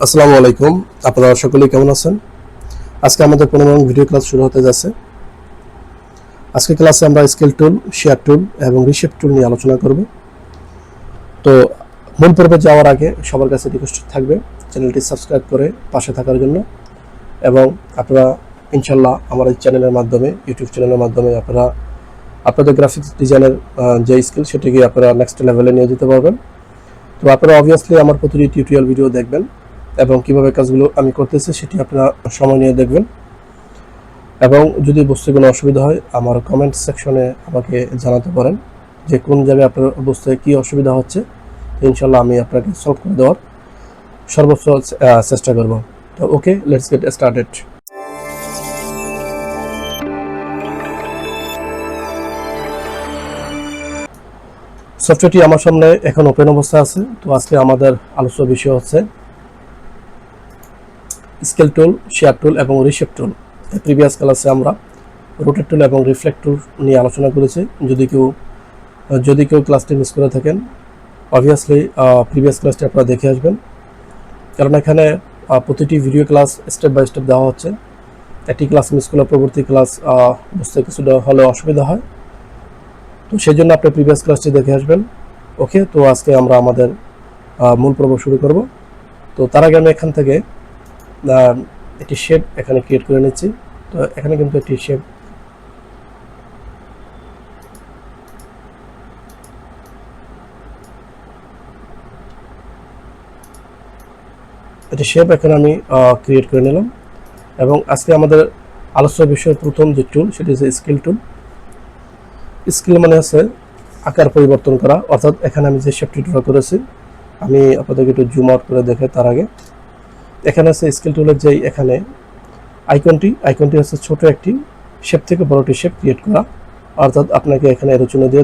আসসালামু আলাইকুম। আপনারা সকলেই কেমন আছেন? আজকে আমাদের 15 নং ভিডিও ক্লাস শুরু হতে যাচ্ছে। আজকে ক্লাসে আমরা স্কেল টুল, শেয়ার টুল এবং রিশেপ টুল নিয়ে আলোচনা করব। তো মূল পর্বে যাওয়ার আগে সবার কাছে রিকোয়েস্ট থাকবে চ্যানেলটি সাবস্ক্রাইব করে পাশে থাকার জন্য, এবং আপনারা ইনশাল্লাহ আমার এই চ্যানেলের মাধ্যমে, ইউটিউব চ্যানেলের মাধ্যমে আপনারা আপনাদের গ্রাফিক্স ডিজাইনের যে স্কিল সেটিকে আপনারা নেক্সট লেভেলে নিয়ে যেতে পারবেন। তো আপনারা অবভিয়াসলি আমার প্রতিটি টিউটোরিয়াল ভিডিও দেখবেন এবং কিভাবে কাজগুলো আমি করতেছি সেটি আপনারা সময় নিয়ে দেখবেন। এবং যদি বুঝতে কোনো অসুবিধা হয় আমার কমেন্ট সেকশনে আমাকে জানাতে পারেন যে কোন জায়গায় আপনার বুঝতে কী অসুবিধা হচ্ছে। ইনশাল্লাহ আমি আপনাকে সলভ করে দেওয়ার সর্বোচ্চ চেষ্টা করব। তো ওকে, লেটস গেট স্টার্টেড। সফটওয়্যারটি আমার সামনে এখন ওপেন অবস্থা আছে। তো আজকে আমাদের আলোচ্য বিষয় হচ্ছে স্কেল টুল, শেয়ার টুল এবং রিশেপ টুল। প্রিভিয়াস ক্লাসে আমরা রোটেট টুল এবং রিফ্লেক্ট টুল নিয়ে আলোচনা করেছি। যদি কেউ ক্লাসটি মিস করে থাকেন, অবভিয়াসলি প্রিভিয়াস ক্লাসটি আপনারা দেখে আসবেন, কারণ এখানে প্রতিটি video class step by step দেওয়া হচ্ছে। একটি ক্লাস মিস করলে পরবর্তী ক্লাস বুঝতে কিছুটা হলে অসুবিধা হয়। তো সেই জন্য আপনি প্রিভিয়াস ক্লাসটি দেখে আসবেন। ওকে, তো আজকে আমরা আমাদের মূল পর্ব শুরু করব। তো তার আগে আমি এখান থেকে একটি শেপ এখানে ক্রিয়েট করে নিচ্ছি। তো এখানে কিন্তু একটি শেপ এখানে আমি ক্রিয়েট করে নিলাম। এবং আজকে আমাদের আলোচ্য বিষয়ের প্রথম যে টুল সেটি হচ্ছে স্কেল টুল। স্কেল মানে হচ্ছে আকার পরিবর্তন করা, অর্থাৎ এখানে আমি যে শেপটি ড্র করেছি, আমি আপনাদেরকে একটু জুম আউট করে দেখে তার আগে এখানে আছে স্কেল টুলের যে এখানে আইকনটি হচ্ছে ছোট একটি শেপ থেকে বড়টি শেপ ক্রিয়েট করা, অর্থাৎ আপনাকে এখানে এরোচনা দিয়ে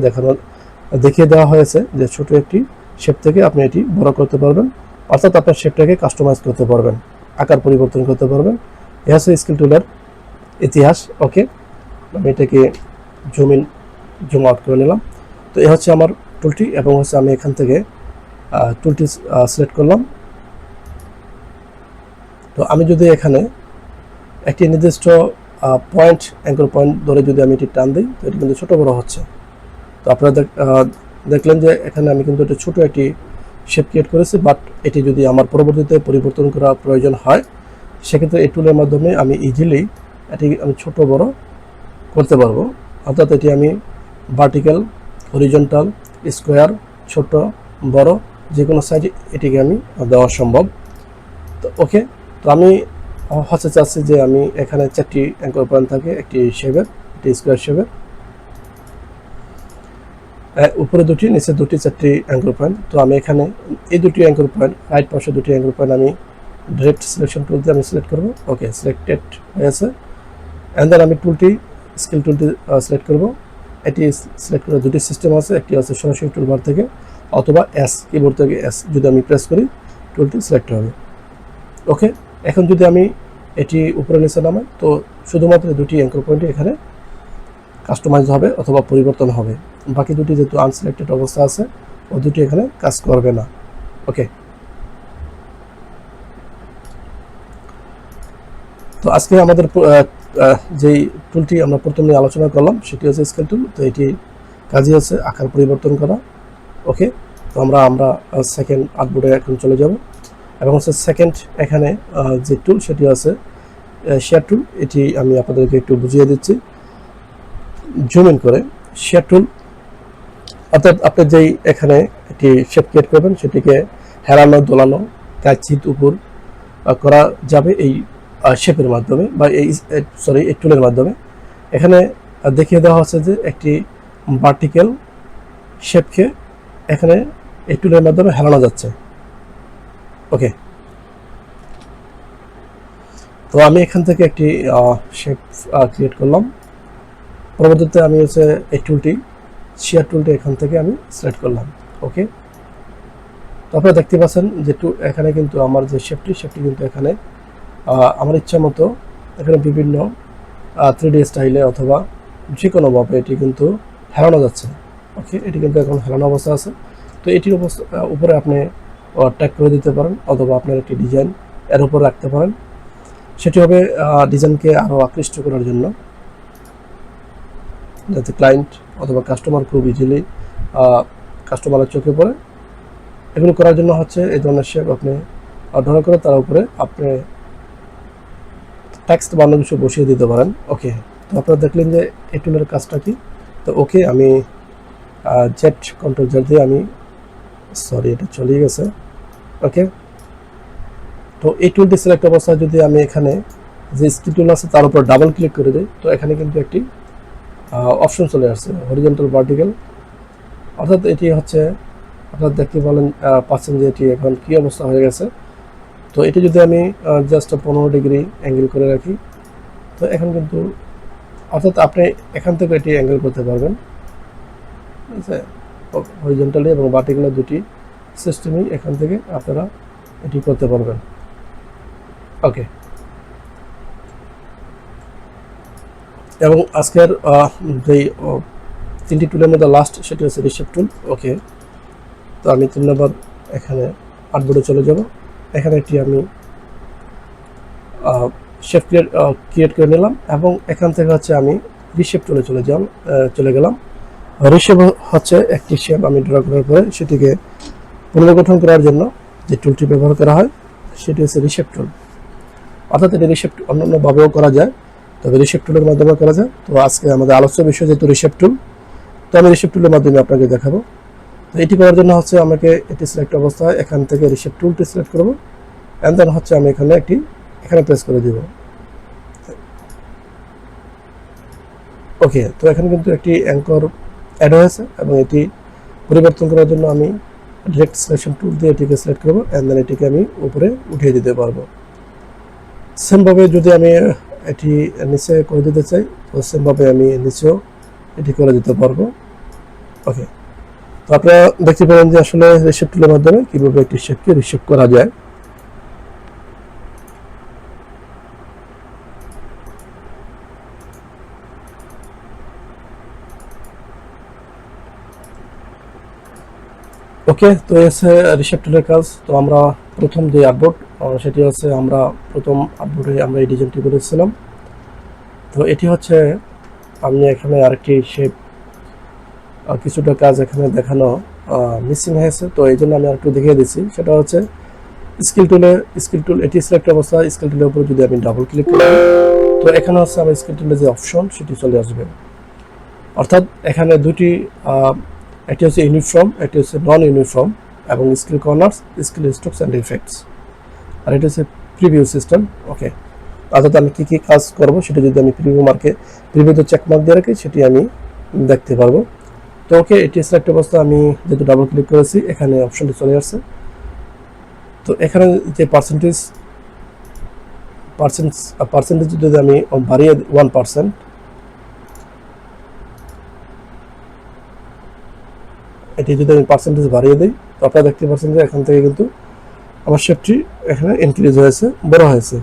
দেখিয়ে দেওয়া হয়েছে যে ছোট একটি শেপ থেকে আপনি এটি বড় করতে পারবেন, অর্থাৎ আপনার শেপটাকে কাস্টমাইজ করতে পারবেন, আকার পরিবর্তন করতে পারবেন। এ হচ্ছে স্কেল টুলের ইতিহাস। ওকে, আমি এটাকে জুম আউট করে নিলাম। তো এ হচ্ছে আমার টুলটি, এবং হচ্ছে আমি এখান থেকে টুলটি সিলেক্ট করলাম। তো আমি যদি এখানে একটি নির্দিষ্ট অ্যাঙ্কর পয়েন্ট ধরে যদি আমি এটি টান দিই, তো এটি কিন্তু ছোটো বড়ো হচ্ছে। তো আপনারা দেখলেন যে এখানে আমি কিন্তু একটা ছোটো একটি শেপ ক্রিয়েট করেছি, বাট এটি যদি আমার পরবর্তীতে পরিবর্তন করা প্রয়োজন হয় সেক্ষেত্রে এই টুলের মাধ্যমে আমি ইজিলি এটি আমি ছোটো বড়ো করতে পারবো। অর্থাৎ এটি আমি ভার্টিক্যাল, হরিজন্টাল, স্কোয়ার, ছোট বড় যে কোনো সাইজে এটিকে আমি দেওয়া সম্ভব। তো ওকে, তো আমি হচ্ছে চাচ্ছি যে আমি এখানে 4টি অ্যাঙ্কর পয়েন্ট থাকে, একটি শেপের, একটি স্কোয়ার শেপের, উপরে 2টি, নিচে 2টি, 4টি অ্যাঙ্কর পয়েন্ট। তো আমি এখানে এই 2টি অ্যাঙ্কর পয়েন্ট, রাইট পাশে 2টি অ্যাঙ্কর পয়েন্ট আমি ডিরেক্ট সিলেকশন টুল দিয়ে আমি সিলেক্ট করবো। ওকে, সিলেক্টেড হয়েছে। অ্যান্ড দেন আমি স্কেল টুলটি সিলেক্ট করবো। এটি সিলেক্ট করে 2টি সিস্টেম আছে, একটি আছে সরাসরি টুলবার থেকে, অথবা কিবোর্ড থেকে যদি আমি প্রেস করি টুলটি সিলেক্ট হবে। ওকে, এখন যদি আমি এটি উপরে নিচে নামাই, তো শুধুমাত্র 2টি অ্যাঙ্কর পয়েন্টই এখানে কাস্টমাইজ হবে অথবা পরিবর্তন হবে। বাকি 2টি যেহেতু আনসিলেক্টেড অবস্থা আছে, ও 2টি এখানে কাজ করবে না। ওকে, তো আজকে আমাদের যেই টুলটি আমরা প্রথমে আলোচনা করলাম সেটি হচ্ছে স্কেল টুল। তো এটি কাজই হচ্ছে আকার পরিবর্তন করা। ওকে, তো আমরা সেকেন্ড আর্টবোর্ডে এখন চলে যাব, এবং হচ্ছে সেকেন্ড এখানে যে টুল সেটি আছে শেয়ার টুল। এটি আমি আপনাদেরকে একটু বুঝিয়ে দিচ্ছি জুম ইন করে। শেয়ার টুল অর্থাৎ আপনি যেই এখানে একটি শেপ ক্রিয়েট করবেন সেটিকে হেলানো, দোলানো, কাচিত উপর করা যাবে এই শেপের মাধ্যমে, বা এই টুলের মাধ্যমে। এখানে দেখিয়ে দেওয়া হচ্ছে যে একটি ভার্টিক্যাল শেপকে এখানে এই টুলের মাধ্যমে হেলানো যাচ্ছে। ওকে, তো আমি এখান থেকে একটি শেপ ক্রিয়েট করলাম। পরবর্তীতে আমি হচ্ছে এই টুলটি, শেয়ার টুলটি এখান থেকে আমি সিলেক্ট করলাম। ওকে, তো আপনারা দেখতে পাচ্ছেন যে এখানে কিন্তু আমার যে শেপটি কিন্তু এখানে আমার ইচ্ছা মতো এখানে বিভিন্ন 3D স্টাইলে অথবা যে কোনোভাবে এটি কিন্তু হেলানো যাচ্ছে। ওকে, এটি কিন্তু এখন হেলানো অবস্থা আছে। তো এটির উপরে আপনি ট্যাগ করে দিতে পারেন, অথবা আপনার একটি ডিজাইন এর উপর রাখতে পারেন। সেটি হবে ডিজাইনকে আরও আকৃষ্ট করার জন্য, যাতে ক্লায়েন্ট অথবা কাস্টমার খুব ইজিলি কাস্টমারের চোখে পড়ে। এগুলো করার জন্য হচ্ছে এই ধরনের শেপ আপনি অর্ডার করে তার উপরে আপনি টেক্সট বা অন্য কিছু বসিয়ে দিতে পারেন। ওকে, তো আপনারা দেখলেন যে এই টুলের কাজটা কি। তো ওকে, আমি জেড কন্ট্রোল জেড দিয়ে আমি এটা চলে গেছে। ওকে, তো এই টুলটি সিলেক্ট অবস্থায় যদি আমি এখানে যে স্কিল টুল আছে তার উপর ডাবল ক্লিক করে দিই, তো এখানে কিন্তু একটি অপশন চলে আসছে হরিজন্টাল ভার্টিক্যাল। অর্থাৎ এটি হচ্ছে আপনারা দেখতে পাচ্ছেন যে এটি এখন কী অবস্থা হয়ে গেছে। তো এটি যদি আমি জাস্ট 15 ডিগ্রি অ্যাঙ্গেল করে রাখি, তো এখন কিন্তু অর্থাৎ আপনি এখান থেকে এটি অ্যাঙ্গেল করতে পারবেন, ঠিক আছে। হরিজন্টালি এবং ভার্টিক্যাল দুটি সিস্টেমই এখান থেকে আপনারা এটি করতে পারবেন। ওকে, এবং আজকের যেই 3টি টুলের মধ্যে লাস্ট সেটি হচ্ছে রিশেপ টুল। ওকে, তো আমি 3 নম্বর এখানে আর্টবোর্ডে চলে যাব। এখানে একটি আমি শেপ ক্রিয়েট করে নিলাম এবং এখান থেকে হচ্ছে আমি রিশেপ টুলে চলে গেলাম। রিশেপ হচ্ছে একটি শেপ আমি ড্র করার পরে সেটিকে পুনর্গঠন করার জন্য যে টুলটি ব্যবহার করা হয় সেটি হচ্ছে রিশেপ টুল। অর্থাৎ এটি রিশেপ অন্যান্যভাবেও করা যায়, তবে রিশেপ টুলের মাধ্যমে করা যায়। তো আজকে আমাদের আলোচ্য বিষয় যেহেতু রিশেপ টুল, তো আমি রিশেপ টুলের মাধ্যমে আপনাকে দেখাবো। তো এটি করার জন্য হচ্ছে আমাকে এটি সিলেক্ট অবস্থায় এখান থেকে রিশেপ টুলটি সিলেক্ট করব, অ্যান্ড দেন হচ্ছে আমি এখানে প্রেস করে দিব। ওকে, তো এখানে কিন্তু একটি অ্যাঙ্কর অ্যাড হয়েছে এবং এটি পরিবর্তন করার জন্য আমি ডিরেক্ট সিলেকশন টুল দিয়ে এটিকে সিলেক্ট করবো, অ্যান্ড দেন এটিকে আমি উপরে উঠিয়ে দিতে পারবো। সেমভাবে যদি আমি এটি নিচে করে দিতে চাই, তো সেমভাবে আমি নিচেও এটি করে দিতে পারবো। ওকে, তো আপনারা দেখতে পারেন যে আসলে রিশেপ টুলের মাধ্যমে কীভাবে একটি শেপকে রিশেপ করা যায়। ওকে, তো হচ্ছে রিশেপ টুলের কাজ। তো আমরা প্রথম যে আর্টবোর্ড সেটি হচ্ছে আমরা প্রথম আর্টবোর্ডে আমরা এই ডিজাইনটি করেছিলাম। তো এটি হচ্ছে আমি এখানে আরেকটি শেপ কিছুটা কাজ এখানে দেখানো মিসিং হয়েছে, তো এই জন্য আমি আরেকটু দেখিয়ে দিচ্ছি। সেটা হচ্ছে স্কেল টুল এটি সিলেক্ট অবস্থা স্কেল টুলের উপরে যদি আমি ডাবল ক্লিক করি, তো এখানে হচ্ছে আমার স্কেল টুলের যে অপশন সেটি চলে আসবে। অর্থাৎ এখানে দুটি একটি হচ্ছে ইউনিফর্ম, একটি হচ্ছে নন ইউনিফর্ম, এবং scale corners, scale strokes and effects, আর এটা হচ্ছে প্রিভিউ সিস্টেম। ওকে, অর্থাৎ আমি কী কী কাজ করবো সেটা যদি আমি প্রিভিউতে চেকমার্ক দিয়ে রাখি সেটি আমি দেখতে পারবো। তো ওকে, এটি সিলেক্ট অবস্থা আমি যেহেতু ডাবল ক্লিক করেছি এখানে অপশনটি চলে আসছে। তো এখানে যে পার্সেন্টেজ যদি আমি বাড়িয়ে 1%, এটি যদি আমি পার্সেন্টেজ বাড়িয়ে দিই, তো আপনারা দেখতে পাচ্ছেন যে এখান থেকে কিন্তু আমার শেপটি এখানে ইনক্রিজ হয়েছে, বড় হয়েছে।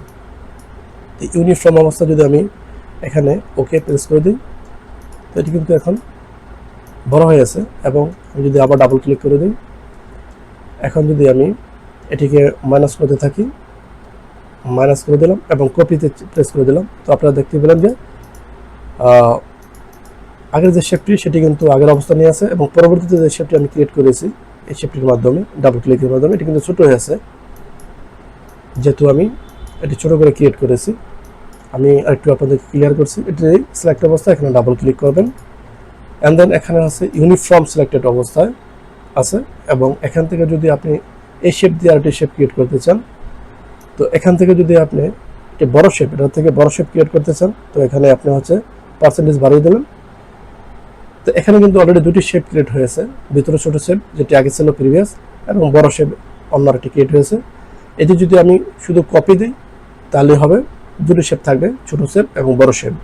ইউনিফর্ম অবস্থা যদি আমি এখানে ওকে প্রেস করে দিই, তো এটি কিন্তু এখন বড় হয়ে আছে। এবং আমি যদি আবার ডাবল ক্লিক করে দিই, এখন যদি আমি এটিকে মাইনাস করতে থাকি, মাইনাস করে দিলাম এবং কপিতে প্রেস করে দিলাম, তো আপনারা দেখতে পেলেন যে আগের যে শেপটি সেটি কিন্তু আগের অবস্থা নিয়ে আছে, এবং পরবর্তীতে যে শেপটি আমি ক্রিয়েট করেছি এই শেপটির মাধ্যমে ডাবল ক্লিকের মাধ্যমে এটি কিন্তু ছোটো হয়ে আছে, যেহেতু আমি এটি ছোটো করে ক্রিয়েট করেছি। আমি আরেকটু আপনাদেরকে ক্লিয়ার করছি। এটি সিলেক্ট অবস্থা এখানে ডাবল ক্লিক করবেন, অ্যান্ড দেন এখানে আছে ইউনিফর্ম সিলেক্টেড অবস্থায় আছে, এবং এখান থেকে যদি আপনি এই শেপ দিয়ে আরেকটি শেপ ক্রিয়েট করতে চান, তো এখান থেকে যদি আপনি একটি বড় শেপ, এটার থেকে বড় শেপ ক্রিয়েট করতে চান, তো এখানে আপনি হচ্ছে পার্সেন্টেজ বাড়িয়ে দিলেন। তো এখানে কিন্তু অলরেডি দুটি শেপ ক্রিয়েট হয়েছে, ভিতরে ছোট শেপ যেটি আগে ছিল প্রিভিয়াস, এবং বড় শেপ অন্য একটি ক্রিয়েট হয়েছে। এটি যদি আমি শুধু কপি দিই তাহলে হবে দুটি শেপ থাকবে, ছোট শেপ এবং বড় শেপ।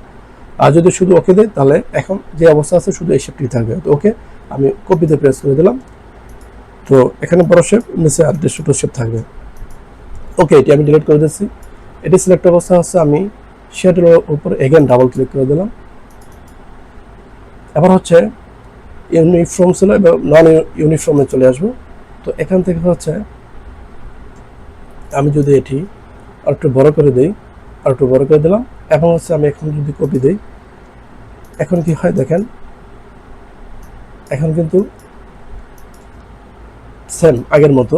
আর যদি শুধু ওকে দেয় তাহলে এখন যে অবস্থা আছে শুধু এই শেপটি থাকবে। তো ওকে, আমি কপিতে প্রেস করে দিলাম, তো এখানে বড় শেপ, নিচে আর ছোট শেপ থাকবে। ওকে, এটি আমি ডিলিট করে দিচ্ছি। এটি সিলেক্ট অবস্থা হচ্ছে আমি শেডের উপর এগেন ডাবল ক্লিক করে দিলাম। এবার হচ্ছে ইউনিফর্ম ছিল এবং নন ইউনিফর্মে চলে আসবো। তো এখান থেকে হচ্ছে আমি যদি এটি আর একটু বড় করে দেই, আর একটু বড় করে দিলাম। এবং হচ্ছে আমি এখন যদি কপি দেই, এখন কি হয় দেখেন, এখন কিন্তু সেম আগের মতো।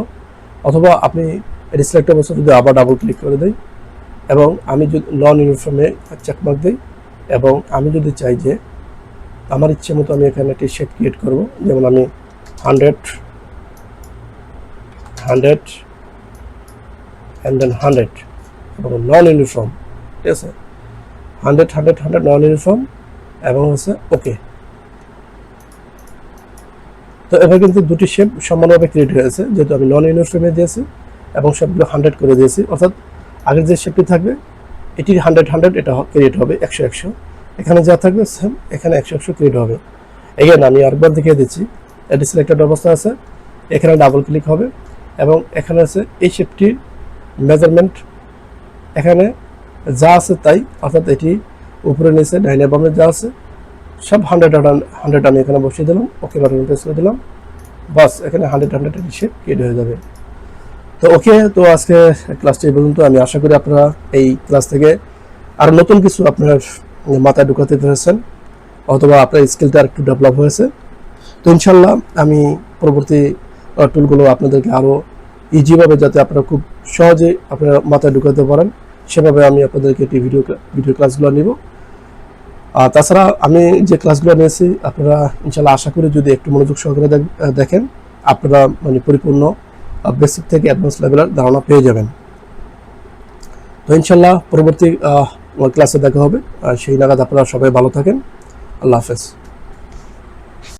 অথবা আপনি সিলেক্ট অবস্থা যদি আবার ডাবল ক্লিক করে দেই এবং আমি যদি নন ইউনিফর্মে চেকমার্ক দিই, এবং আমি যদি চাই যে আমার ইচ্ছে মতো আমি এখানে একটি শেপ ক্রিয়েট করব, যেমন আমি 100 and then 100 এবং নন ইউনিফর্ম, ঠিক আছে, 100 নন ইউনিফর্ম এবং হচ্ছে ওকে। তো এবার কিন্তু দুটি শেপ সমানভাবে ক্রিয়েট হয়েছে, যেহেতু আমি নন ইউনিফর্মে দিয়েছি এবং সবগুলো 100 করে দিয়েছি। অর্থাৎ আগের যে শেপটি থাকবে এটি 100 এটা ক্রিয়েট হবে 100, এখানে যা থাকবে সেম এখানে 100 ক্রিয়েট হবে। এগেন আমি আরেকবার দেখিয়ে দিচ্ছি, এটি সিলেক্টেড অবস্থা আছে, এখানে ডাবল ক্লিক হবে এবং এখানে আছে এই শেপটির মেজারমেন্ট, এখানে যা আছে তাই, অর্থাৎ এটি উপরে নিচে ডাইনে বামে যা আছে সব 100 আমি এখানে বসিয়ে দিলাম, ওকে বাটন প্রেস করে দিলাম, বাস এখানে 100 এটি শেপ ক্রিয়েট হয়ে যাবে। তো ওকে, তো আজকে ক্লাসটি এই পর্যন্ত। আমি আশা করি আপনারা এই ক্লাস থেকে আরও নতুন কিছু আপনার মাথায় ঢুকাতে পেরেছেন, অথবা আপনার স্কিলটা একটু ডেভেলপ হয়েছে। তো ইনশাল্লাহ আমি পরবর্তী টুলগুলো আপনাদেরকে আরও ইজিভাবে, যাতে আপনারা খুব সহজে আপনারা মাথায় ঢুকাতে পারেন, সেভাবে আমি আপনাদেরকে একটি ভিডিও ক্লাসগুলো নিব। আর তাছাড়া আমি যে ক্লাসগুলো নিয়েছি আপনারা ইনশাল্লাহ আশা করি যদি একটু মনোযোগ সহকারে দেখেন, আপনারা মানে পরিপূর্ণ বেসিক থেকে অ্যাডভান্স লেভেলের ধারণা পেয়ে যাবেন। তো ইনশাল্লাহ পরবর্তী ক্লাসে দেখা হবে, সেই নাগাদ আপনারা সবাই ভালো থাকেন। আল্লাহ হাফেজ।